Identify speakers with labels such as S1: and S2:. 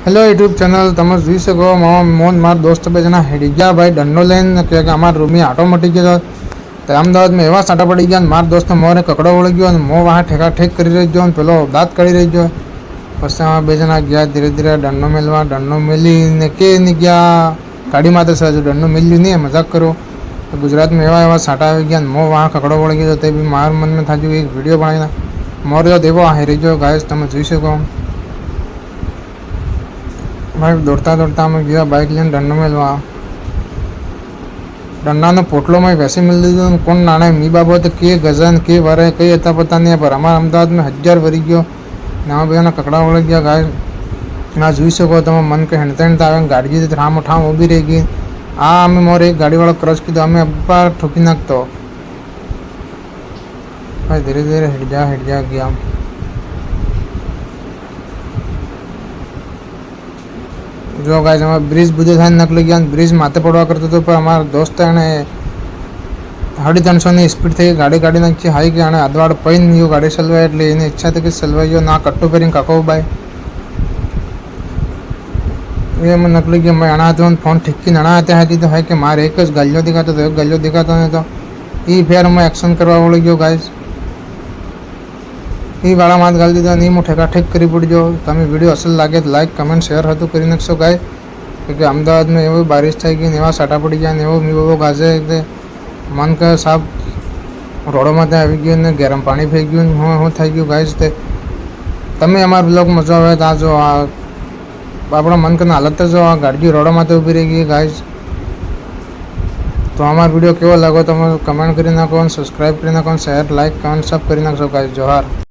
S1: Hello YouTube channel તમે જોઈ શકો મોન મારા દોસ્ત બે જણા હેડી ગયા ભાઈ દંડો લઈને કે અમારા રૂમની આટો મટી ગયો તો અમદાવાદમાં એવા સાટા પડી ગયા મારા દોસ્તને મોરે કકડો વળી ગયો અને મો વાહ ઠેકા ઠેક કરી રહી ગયો અને પેલો દાંત કાઢી રહી ગયો પછી અમે બે જણા ગયા ધીરે ધીરે દંડો મેળવા દંડો મેલીને કે નહીં ગયા ગાડી માથે સર દંડો મેલ્યું નહીં મજાક કરો ગુજરાતમાં એવા એવા સાટા આવી ગયા મો વાહ કકડો વળી ગયો તે બી મારા મનમાં થાજ્યું એક વિડીયો બનાવીને મોરે દેવો હારી ગયો ગાઈસ તમે જોઈ શકો भाई दौड़ता दौड़ता मैं गया बाइक लेने डंडो मेलवा डंडा ने पोटलो में वैसे मिल दीधो कौन नाना मी बाबत के गजन के वरे कई अता पता नहीं पर हमारा अहमदाबाद में 1000 वरी गयो ना भैया ना ककड़ा वड़ गया गाय ना જોઈ શકો તમે મન કે હેણતા આવે ગાડી જે ઠામ ઠામ ઊભી રહી ગઈ આ અમે મોરે એક ગાડી વાળો ક્રોસ કીધો અમે અબ્બા ઠોકી નાખતો ભાઈ ધીરે ધીરે હેડ जा गया जो गाइस हमारा ब्रिज बुझे था नकली गया ब्रिज माथे पड़वा करते तो पर हमारा दोस्त ने 350 स्पीड थी गाड़ी काढ़ी नाखी हाई कि आने अदवाड़ पईन यो गाड़ी चलवाय એટલે એની ઈચ્છા હતી કે ચલવાયો ના કટ્ટો પહેરીને કાકો ભાઈ ये मैं नकली गया मैं अणा तो फोन ठिक्की नणा आते हैं तो है कि मारे एक गलियों दिखाता तो एक गलियों दिखाता नहीं तो ये फिर मैं एक्शन करवा वળી गयो गाइस ये वाला मात गाल दीधा नहीं मैं ठेका ठेक करी पड़ जाओ तमें वीडियो असल लगे तो लाइक कमेंट शेयर हतु करी नाखशो गाय क्योंकि अहमदाबाद में एवं बारिश थी गई एवं साटा पड़ी गया एवं मी बाबो गाजे मन के साफ रोडों में आई गई ने गरम पानी फई गયું હું થઈ ગયું ગાઈસ તે તમે અમારા બ્લોગ મજા આવે તો આ જો આપણા મન કે હાલત જો આ ગાડી રોડો માં ઊભી રહી ગઈ ગાઈસ तो हमारा वीडियो केवो लागो तो कमेंट करी नाखो सब्सक्राइब करी नाखो शेयर लाइक कमेंट सब करी नाखो गाइस जोहार।